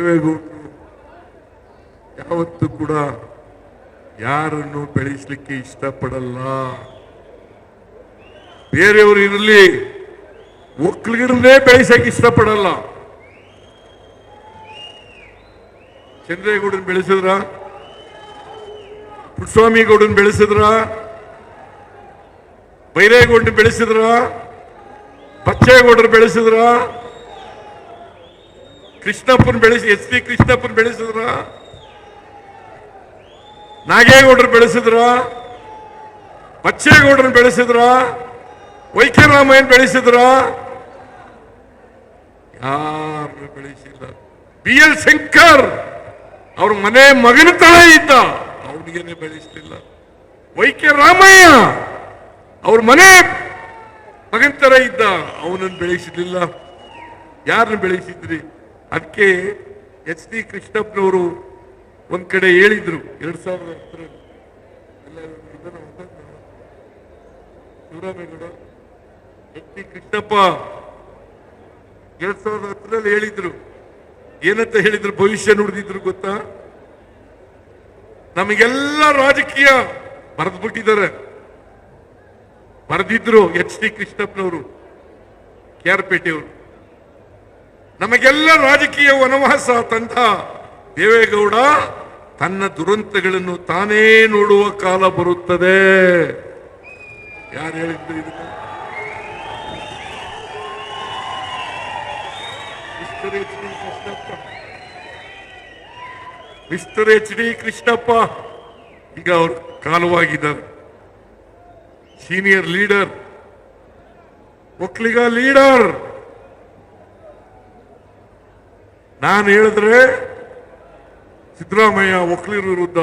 ದೇವೇಗೌಡರು ಯಾವತ್ತೂ ಕೂಡ ಯಾರನ್ನು ಬೆಳೆಸಲಿಕ್ಕೆ ಇಷ್ಟಪಡಲ್ಲ. ಬೇರೆಯವರು ಇರಲಿ, ಒಕ್ಕಲಿಗರನ್ನೇ ಬೆಳೆಸಕ್ಕೆ ಇಷ್ಟಪಡಲ್ಲ. ಚಂದ್ರೇಗೌಡನ್ ಬೆಳೆಸಿದ್ರ, ಪುಟ್ಟಸ್ವಾಮಿ ಗೌಡನ್ ಬೆಳೆಸಿದ್ರ, ಬೈರೇಗೌಡನ್ ಬೆಳೆಸಿದ್ರ, ಬಚ್ಚೇಗೌಡರು ಬೆಳೆಸಿದ್ರ, ಕೃಷ್ಣಪ್ಪನ್ ಬೆಳೆಸಿ ಎಚ್ ಡಿ ಕೃಷ್ಣಪ್ಪನ್ ಬೆಳೆಸಿದ್ರ, ನಾಗೇಗೌಡರು ಬೆಳೆಸಿದ್ರ, ಬಚ್ಚೇಗೌಡರನ್ನ ಬೆಳೆಸಿದ್ರ, ವೈಕೆ ರಾಮಯ್ಯನ್ ಬೆಳೆಸಿದ್ರ? ಯಾರು ಬೆಳೆಸಿಲ್ಲ. ಬಿ ಎಲ್ ಶಂಕರ್ ಅವ್ರ ಮನೆ ಮಗನ ತರ ಇದ್ದ, ಅವನಿಗೇನೆ ಬೆಳೆಸಲಿಲ್ಲ. ವೈಕೆ ರಾಮಯ್ಯ ಅವ್ರ ಮನೆ ಮಗನ ತರ ಇದ್ದ, ಅವನನ್ನು ಬೆಳೆಸಲಿಲ್ಲ. ಯಾರನ್ನ ಬೆಳೆಸಿದ್ರಿ? ಅದಕ್ಕೆ ಎಚ್ ಡಿ ಕೃಷ್ಣಪ್ಪನವರು ಒಂದ್ ಕಡೆ ಹೇಳಿದ್ರು 2010 ಶಿವರಾಮೇಗೌಡ ಎಚ್ ಡಿ ಕೃಷ್ಣಪ್ಪ 2010 ಹೇಳಿದ್ರು. ಏನಂತ ಹೇಳಿದ್ರು? ಭವಿಷ್ಯ ನುಡಿದಿದ್ರು ಗೊತ್ತಾ? ನಮಗೆಲ್ಲ ರಾಜಕೀಯ ಬರೆದ್ಬಿಟ್ಟಿದ್ದಾರೆ. ಬರೆದಿದ್ರು ಎಚ್ ಡಿ ಕೃಷ್ಣಪ್ಪನವರು, ಕೆ ಆರ್ ಪೇಟೆಯವರು. ನಮಗೆಲ್ಲ ರಾಜಕೀಯ ವನವಾಸ ತಂದ ದೇವೇಗೌಡ ತನ್ನ ದುರಂತಗಳನ್ನು ತಾನೇ ನೋಡುವ ಕಾಲ ಬರುತ್ತದೆ. ಯಾರು ಹೇಳಿದ್ರು ಇದನ್ನು? ಮಿಸ್ಟರ್ ಎಚ್ ಡಿ ಕೃಷ್ಣಪ್ಪ ಈಗ ಅವರು ಕಾಲವಾಗಿದ್ದಾರೆ. Senior leader, Vokkaliga leader. ನಾನು ಹೇಳಿದ್ರೆ ಸಿದ್ದರಾಮಯ್ಯ ಒಕ್ಕಲಿಗರ ವಿರುದ್ಧ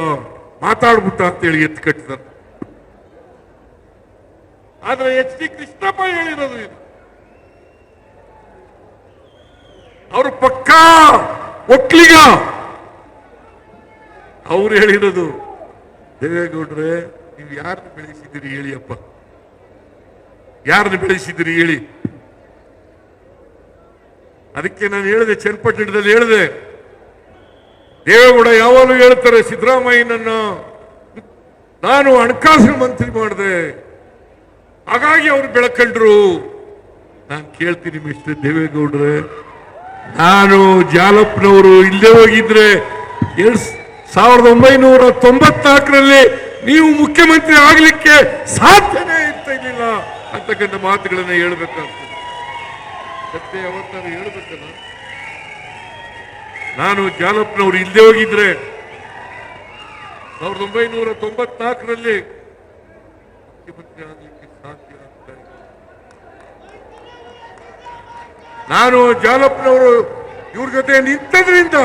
ಮಾತಾಡ್ಬಿಟ್ಟ ಅಂತೇಳಿ ಎತ್ತು ಕಟ್ಟಿದ್ದಾರೆ. ಆದ್ರೆ ಎಚ್ ಡಿ ಕೃಷ್ಣಪ್ಪ ಹೇಳಿರೋದು ಇದು. ಅವರು ಪಕ್ಕಾ ಒಕ್ಕಲಿಗ. ಅವ್ರು ಹೇಳಿರೋದು, ದೇವೇಗೌಡ್ರೆ ನೀವು ಯಾರನ್ನು ಬೆಳೆಸಿದ್ದೀರಿ ಹೇಳಿಯಪ್ಪ, ಯಾರನ್ನು ಬೆಳೆಸಿದ್ದೀರಿ ಹೇಳಿ. ಅದಕ್ಕೆ ನಾನು ಹೇಳಿದೆ, ಚನ್ನಪಟ್ಟಣದಲ್ಲಿ ಹೇಳಿದೆ, ದೇವೇಗೌಡ ಯಾವಾಗಲೂ ಹೇಳ್ತಾರೆ ಸಿದ್ದರಾಮಯ್ಯನನ್ನ ನಾನು ಹಣಕಾಸಿನ ಮಂತ್ರಿ ಮಾಡಿದೆ, ಹಾಗಾಗಿ ಅವ್ರು ಬೆಳಕಂಡ್ರು. ನಾನು ಕೇಳ್ತೀನಿ ಮಿಸ್ಟರ್ ದೇವೇಗೌಡ್ರೆ, ನಾನು ಜಾಲಪ್ಪನವರು ಇಲ್ಲೇ ಹೋಗಿದ್ರೆ 1994ರಲ್ಲಿ ನೀವು ಮುಖ್ಯಮಂತ್ರಿ ಆಗ್ಲಿಕ್ಕೆ ಸಾಧ್ಯನೇ ಇರ್ತಿರ್ಲಿಲ್ಲ ಅಂತಕ್ಕಂಥ ಮಾತುಗಳನ್ನ ಹೇಳ್ಬೇಕಾಗ್ತದೆ. ಸತ್ಯ ಯಾವತ್ತಾರು ಹೇಳ್ಬೇಕಲ್ಲ. ನಾನು ಜಾಲಪ್ಪನವರು ಇಲ್ಲದೆ ಹೋಗಿದ್ರೆ 1994ರಲ್ಲಿ ಮುಖ್ಯಮಂತ್ರಿ ಆಗಲಿಕ್ಕೆ ಸಾಧ್ಯ ಆಗ್ತಾ ಇಲ್ಲ. ನಾನು ಜಾಲಪ್ಪನವರು ಇವ್ರ ಜೊತೆ ನಿಂತದ್ರಿಂದ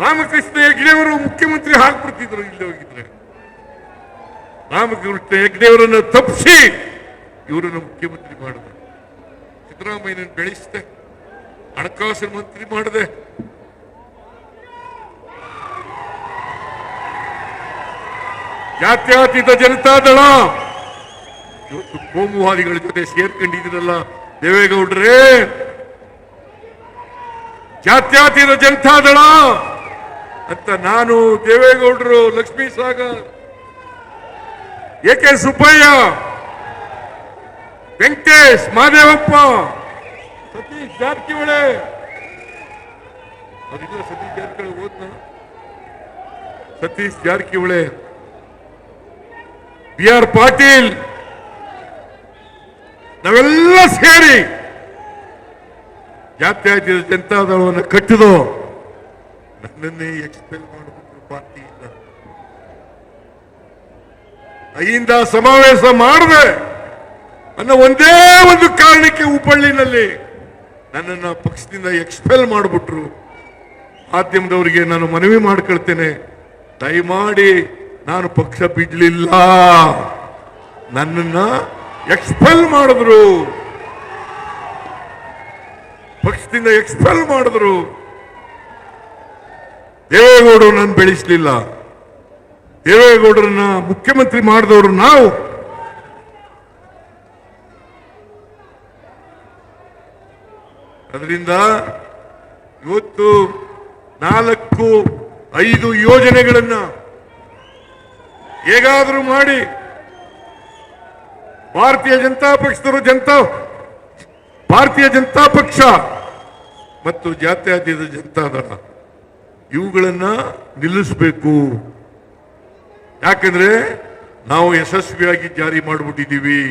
ರಾಮಕೃಷ್ಣ ಹೆಗ್ಡೆಯವರು ಮುಖ್ಯಮಂತ್ರಿ ಆಗ್ಬಿಡ್ತಿದ್ರು ಇಲ್ಲದೆ ಹೋಗಿದ್ರೆ. ರಾಮಕೃಷ್ಣ ಹೆಗ್ಡೆಯವರನ್ನು ತಪ್ಪಿಸಿ ಇವರನ್ನು ಮುಖ್ಯಮಂತ್ರಿ ಮಾಡಿದ್ರು. ಸಿದ್ದರಾಮಯ್ಯನನ್ನು ಬೆಳೆಸಿದೆ, ಹಣಕಾಸಿನ ಮಂತ್ರಿ ಮಾಡಿದೆ. ಜಾತ್ಯತೀತ ಜನತಾದಳ ಇವತ್ತು ಕೋಮುವಾದಿಗಳ ಜೊತೆ ಸೇರ್ಕೊಂಡಿದ್ರಲ್ಲ ದೇವೇಗೌಡ್ರೆ. ಜಾತ್ಯತೀತ ಜನತಾದಳ ಅಂತ ನಾನು, ದೇವೇಗೌಡರು, Lakshmi Sagar, A K Subbaiah, Venkatesh, Madevappa, Satish Jarkiholi, ಅವರಿಲ್ಲ Satish Jarkiholi ಹೋದ್ನ, Satish Jarkiholi, B R Patil, ನಾವೆಲ್ಲ ಸೇರಿ ಜಾತ್ಯತೀತ ಜನತಾದಳವನ್ನು ಕಟ್ಟಿದೋ. ನನ್ನನ್ನೇ ಎಕ್ಸ್ಪೆಲ್ ಮಾಡಿಬಿಟ್ರು ಪಾರ್ಟಿಯಿಂದ. ಅಹಿಂದ ಸಮಾವೇಶ ಮಾಡಿದೆ ಅನ್ನೋ ಒಂದೇ ಒಂದು ಕಾರಣಕ್ಕೆ ಹುಬ್ಬಳ್ಳಿನಲ್ಲಿ ನನ್ನನ್ನು ಪಕ್ಷದಿಂದ ಎಕ್ಸ್ಪೆಲ್ ಮಾಡಿಬಿಟ್ರು. ಮಾಧ್ಯಮದವರಿಗೆ ನಾನು ಮನವಿ ಮಾಡ್ಕೊಳ್ತೇನೆ, ದಯಮಾಡಿ ನಾನು ಪಕ್ಷ ಬಿಡ್ಲಿಲ್ಲ, ನನ್ನನ್ನ ಎಕ್ಸ್ಪೆಲ್ ಮಾಡಿದ್ರು, ಪಕ್ಷದಿಂದ ಎಕ್ಸ್ಪೆಲ್ ಮಾಡಿದ್ರು. ದೇವೇಗೌಡರು ನಾನು ಬೆಳೆಸಲಿಲ್ಲ. ದೇವೇಗೌಡರನ್ನ ಮುಖ್ಯಮಂತ್ರಿ ಮಾಡಿದವರು ನಾವು. ಅದರಿಂದ ಇವತ್ತು 4-5 ಯೋಜನೆಗಳನ್ನ ಹೇಗಾದರೂ ಮಾಡಿ ಭಾರತೀಯ ಜನತಾ ಪಕ್ಷ ಮತ್ತು ಜಾತ್ಯತೀತ ಜನತಾದಳ ಇವುಗಳನ್ನ ನಿಲ್ಲಿಸಬೇಕು. ಯಾಕಂದ್ರೆ ನಾವು ಯಶಸ್ವಿಯಾಗಿ ಜಾರಿ ಮಾಡಿಬಿಟ್ಟಿದ್ದೀವಿ.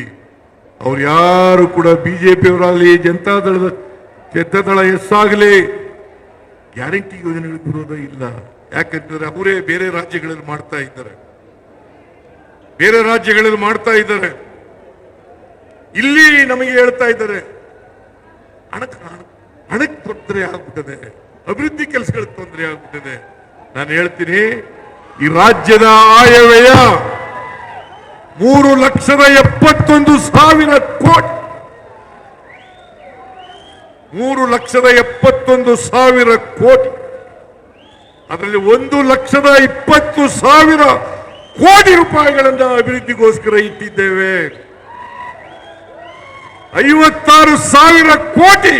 ಅವ್ರು ಯಾರು ಕೂಡ ಬಿಜೆಪಿಯವರಾಗಲಿ ಜನತಾದಳ ಎಸ್ಸಾಗಲಿ ಗ್ಯಾರಂಟಿ ಯೋಜನೆಗಳಿಗೆ ವಿರೋಧ ಇಲ್ಲ. ಯಾಕಂತಂದ್ರೆ ಅವರೇ ಬೇರೆ ರಾಜ್ಯಗಳಲ್ಲಿ ಮಾಡ್ತಾ ಇದ್ದಾರೆ. ಇಲ್ಲಿ ನಮಗೆ ಹೇಳ್ತಾ ಇದ್ದಾರೆ ಹಣಕ್ಕೆ ತೊಂದರೆ ಆಗ್ಬಿಟ್ಟದೆ, ಅಭಿವೃದ್ಧಿ ಕೆಲಸಗಳಿಗೆ ತೊಂದರೆ ಆಗ್ಬಿಟ್ಟದೆ. ನಾನು ಹೇಳ್ತೀನಿ, ಈ ರಾಜ್ಯದ ಆಯವ್ಯಯ 3,71,000 ಕೋಟಿ, 3,71,000 ಕೋಟಿ. ಅದರಲ್ಲಿ 1,20,000 ಕೋಟಿ ರೂಪಾಯಿಗಳನ್ನ ಅಭಿವೃದ್ಧಿಗೋಸ್ಕರ ಇಟ್ಟಿದ್ದೇವೆ. 56,000 ಕೋಟಿ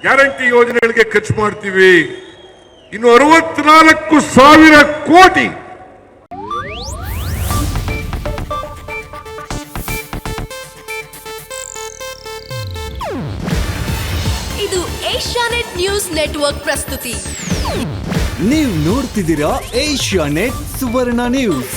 ಗ್ಯಾರಂಟಿ ಯೋಜನೆಗಳಿಗೆ ಖರ್ಚು ಮಾಡ್ತೀವಿ. ಇನ್ನು 64,000 ಕೋಟಿ ಇದು ಏಷ್ಯಾನೆಟ್ ನ್ಯೂಸ್ ನೆಟ್ವರ್ಕ್ ಪ್ರಸ್ತುತಿ. ನೀವು ನೋಡ್ತಿದ್ದೀರಾ ಏಷ್ಯಾನೆಟ್ ಸುವರ್ಣ ನ್ಯೂಸ್.